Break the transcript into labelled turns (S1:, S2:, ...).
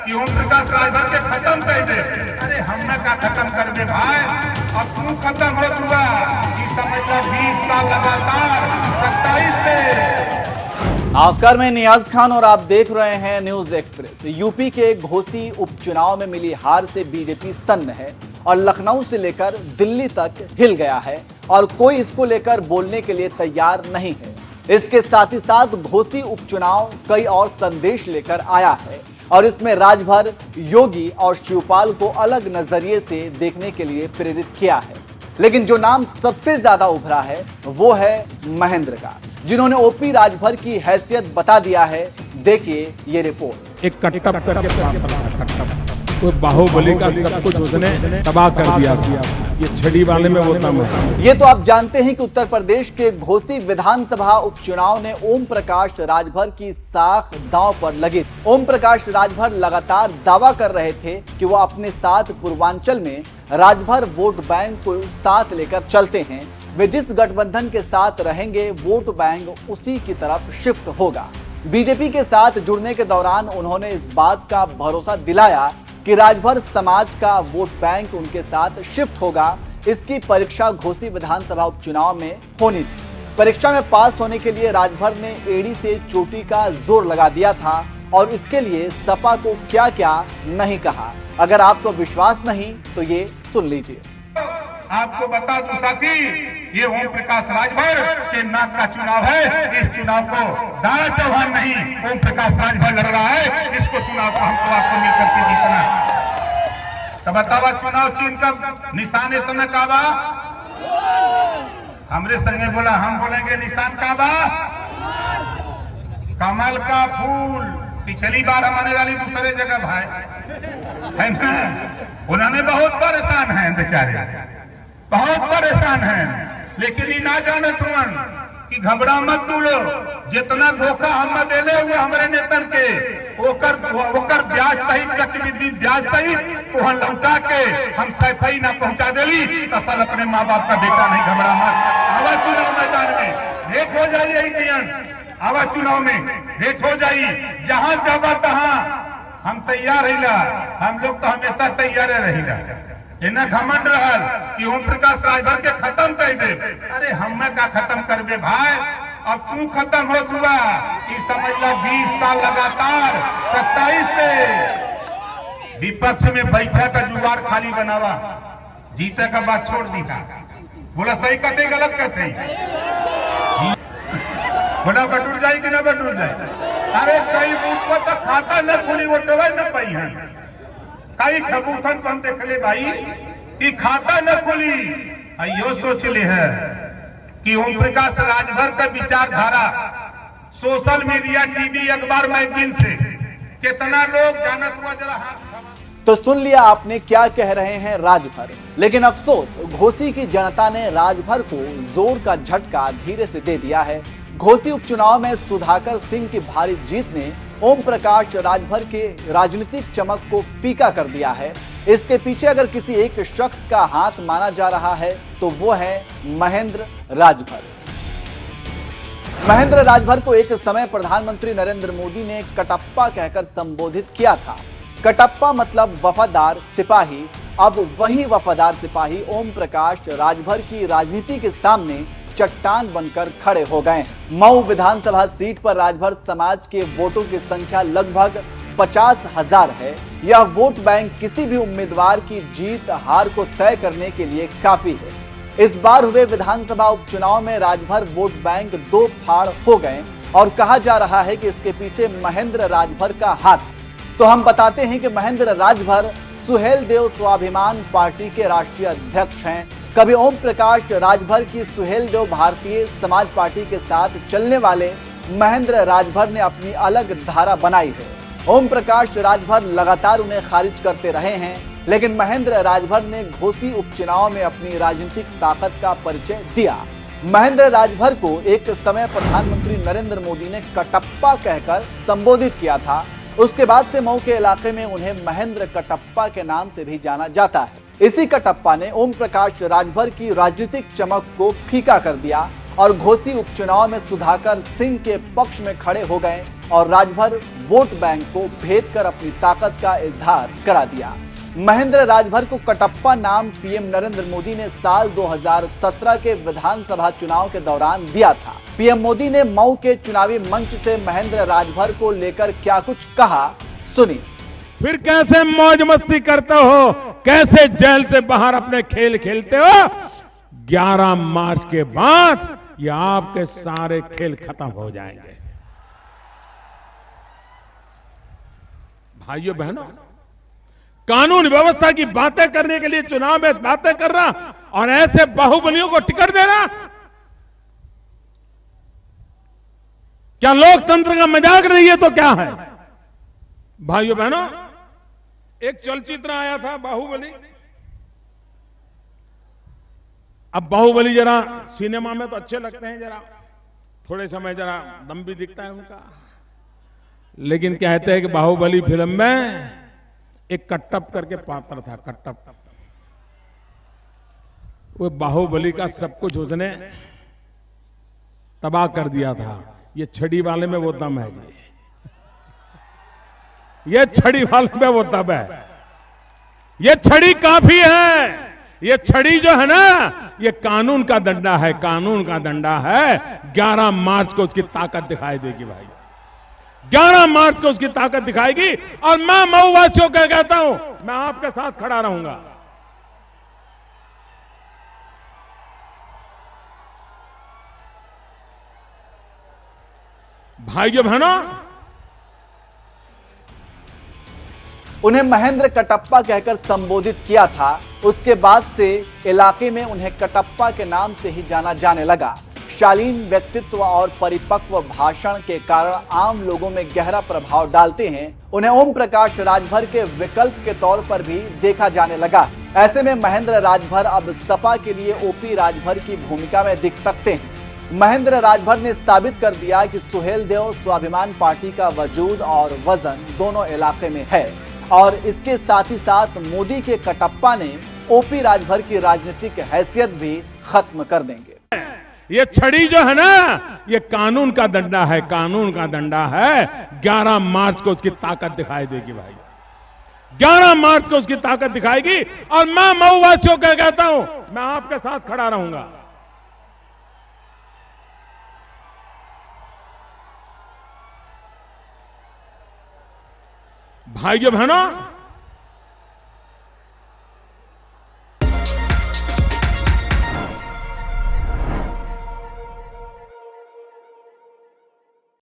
S1: कि ओम प्रकाश राजभर के खत्म कर दे। अरे हमने का खत्म कर दे भाई, अब तू खत्म हो चुका। ये समझ लो 20 साल लगातार 27 से।
S2: नमस्कार, मैं नियाज खान और आप देख रहे हैं न्यूज एक्सप्रेस। यूपी के घोसी उपचुनाव में मिली हार से बीजेपी सन्न है और लखनऊ से लेकर दिल्ली तक हिल गया है और कोई इसको लेकर बोलने के लिए तैयार नहीं है। इसके साथ ही साथ घोसी उपचुनाव कई और संदेश लेकर आया है और इसमें राजभर, योगी और शिवपाल को अलग नजरिए से देखने के लिए प्रेरित किया है। लेकिन जो नाम सबसे ज्यादा उभरा है वो है महेंद्र का, जिन्होंने ओपी राजभर की हैसियत बता दिया है। देखिए ये रिपोर्ट।
S3: एक कटअप करके कटअप वो बाहुबली का सब कुछ उसने तबाह कर दिया था। ये छड़ी वाले में वो दम है।
S2: ये तो आप जानते हैं कि उत्तर प्रदेश के घोसी विधानसभा उपचुनाव ने ओम प्रकाश राजभर की साख दांव पर लगी। ओम प्रकाश राजभर लगातार दावा कर रहे थे कि वो अपने साथ पूर्वांचल में राजभर वोट बैंक को साथ लेकर चलते हैं। वे जिस गठबंधन के साथ रहेंगे वोट बैंक उसी की तरफ शिफ्ट होगा। बीजेपी के साथ जुड़ने के दौरान उन्होंने इस बात का भरोसा दिलाया कि राजभर समाज का वोट बैंक उनके साथ शिफ्ट होगा। इसकी परीक्षा घोसी विधानसभा उपचुनाव में होनी थी। परीक्षा में पास होने के लिए राजभर ने एड़ी से चोटी का जोर लगा दिया था और इसके लिए सपा को क्या क्या नहीं कहा। अगर आपको विश्वास नहीं तो ये सुन लीजिए।
S1: आपको बता दूं साथी, ये ओम प्रकाश राजभर के नाक का चुनाव है। इस चुनाव को दारा चौहान नहीं, ओम प्रकाश राजभर लड़ रहा है। इसको चुनाव को हमको आपको मिलकर के जीतना है। तो बतावा चुनाव चिन्ह का निशान इस समय का बा? हमरे संगे बोला, हम बोलेंगे निशान का बा? कमल का फूल। पिछली बार हमारे वाली दूसरे जगह भाई है ना, उन्होंने बहुत परेशान है बेचारे, बहुत परेशान है। लेकिन ये ना जाने तुमन कि घबरा मत दूलो, जितना धोखा हम देले हुए हमारे नेतन के ओकर ब्याज सहित गतिविधि ब्याज सहित तो हम लौटा के हम सैफई ना पहुंचा देली तो सल अपने माँ बाप का बेटा नहीं। घबरा मत, आवा चुनाव मैदान में भेंट हो जाइए इंडियन, आवा चुनाव में भेंट हो जाइए। जहां जाबा तहां हम तैयार रहिला, हम लोग तो हमेशा तैयार रहिला। इन्हें घमंड रहल कि ओम प्रकाश राजभर के खत्म कर दे। अरे हमने का खत्म करबे भाई, अब तू खत्म हो चुका। ये समझ लो 20 साल लगातार 27 से विपक्ष में बैठा का जुगाड़ खाली बनावा, जीते का बात छोड़ दी था। बोला सही कहते गलत कहते बोला बटूर जाए कि ना बटूर जाए। अरे कई बूथ पर तो खाता न खुली वो टोवे न पाई है। कई खबूथन पर हम देख ले भाई कि खाता न खुली। यो सोच ले है कि ओम प्रकाश राजभर का विचारधारा सोशल मीडिया, टीवी, अखबार, मैगजीन से कितना लोग जानत हुआ जरा हाथ।
S2: तो सुन लिया आपने क्या कह रहे हैं राजभर। लेकिन अफसोस घोसी की जनता ने राजभर को जोर का झटका धीरे से दे दिया है। घोसी उपचुनाव में सुधाकर सिंह की भारी जीत ने ओम प्रकाश राजभर के राजनीतिक चमक को फीका कर दिया है। इसके पीछे अगर किसी एक शख्स का हाथ माना जा रहा है तो वो है महेंद्र राजभर। महेंद्र राजभर को एक समय प्रधानमंत्री नरेंद्र मोदी ने कटप्पा कहकर संबोधित किया था। कटप्पा मतलब वफादार सिपाही। अब वही वफादार सिपाही ओम प्रकाश राजभर की राजनीति के सामने चट्टान बनकर खड़े हो गए। मऊ विधानसभा सीट पर राजभर समाज के वोटों की संख्या लगभग 50,000 है। यह वोट बैंक किसी भी उम्मीदवार की जीत हार को तय करने के लिए काफी है। इस बार हुए विधानसभा उपचुनाव में राजभर वोट बैंक दो फाड़ हो गए और कहा जा रहा है कि इसके पीछे महेंद्र राजभर का हाथ। तो हम बताते हैं कि महेंद्र राजभर सुहेलदेव स्वाभिमान पार्टी के राष्ट्रीय अध्यक्ष हैं। कभी ओम प्रकाश राजभर की सुहेलदेव भारतीय समाज पार्टी के साथ चलने वाले महेंद्र राजभर ने अपनी अलग धारा बनाई है। ओम प्रकाश राजभर लगातार उन्हें खारिज करते रहे हैं, लेकिन महेंद्र राजभर ने घोसी उपचुनाव में अपनी राजनीतिक ताकत का परिचय दिया। महेंद्र राजभर को एक समय प्रधानमंत्री नरेंद्र मोदी ने कटप्पा कहकर संबोधित किया था। उसके बाद से मऊ के इलाके में उन्हें महेंद्र कटप्पा के नाम से भी जाना जाता है। इसी कटप्पा ने ओम प्रकाश राजभर की राजनीतिक चमक को फीका कर दिया और घोसी उपचुनाव में सुधाकर सिंह के पक्ष में खड़े हो गए और राजभर वोट बैंक को भेद कर अपनी ताकत का इजहार करा दिया। महेंद्र राजभर को कटप्पा नाम पीएम नरेंद्र मोदी ने साल 2017 के विधानसभा चुनाव के दौरान दिया था। पीएम मोदी ने मऊ के चुनावी मंच से महेंद्र राजभर को लेकर क्या कुछ कहा, सुनिए।
S3: फिर कैसे मौज मस्ती करते हो, कैसे जेल से बाहर अपने खेल खेलते हो। 11 मार्च के बाद ये आपके सारे खेल खत्म हो जाएंगे। भाइयों बहनों, कानून व्यवस्था की बातें करने के लिए चुनाव में बातें कर रहा और ऐसे बाहुबलियों को टिकट दे रहा, क्या लोकतंत्र का मजाक नहीं है तो क्या है। भाइयों बहनों, एक चलचित्र आया था बाहुबली। अब बाहुबली जरा सिनेमा में तो अच्छे लगते हैं, जरा थोड़े समय जरा दम भी दिखता है उनका, लेकिन कहते हैं कि बाहुबली फिल्म में एक कट्टप करके पात्र था, कट्टप। वो बाहुबली का सब कुछ उसने तबाह कर दिया था। ये छड़ी वाले में वो दम है जी, ये छड़ी वाले में वो दम है। ये छड़ी काफी है। ये छड़ी जो है ना, ये कानून का डंडा है, कानून का डंडा है। 11 मार्च को उसकी ताकत दिखाई देगी भाई, 11 मार्च को उसकी ताकत दिखाएगी। और मैं मऊवासियों को कहता हूं, मैं आपके साथ खड़ा रहूंगा। भाइयों बहनों,
S2: उन्हें महेंद्र कटप्पा कहकर संबोधित किया था। उसके बाद से इलाके में उन्हें कटप्पा के नाम से ही जाना जाने लगा। शालीन व्यक्तित्व और परिपक्व भाषण के कारण आम लोगों में गहरा प्रभाव डालते हैं। उन्हें ओम प्रकाश राजभर के विकल्प के तौर पर भी देखा जाने लगा। ऐसे में महेंद्र राजभर अब सपा के लिए ओपी राजभर की भूमिका में दिख सकते हैं। महेंद्र राजभर ने साबित कर दिया कि सुहेलदेव स्वाभिमान पार्टी का वजूद और वजन दोनों इलाके में है, और इसके साथ ही साथ मोदी के कटप्पा ने ओपी राजभर की राजनीतिक हैसियत भी खत्म कर देंगे।
S3: ये छड़ी जो है ना, ये कानून का डंडा है, कानून का डंडा है। 11 मार्च को उसकी ताकत दिखाई देगी भाई, 11 मार्च को उसकी ताकत दिखाएगी। और मैं मऊवासियों को कहता हूं, मैं आपके साथ खड़ा रहूंगा। भाइयों बहनों,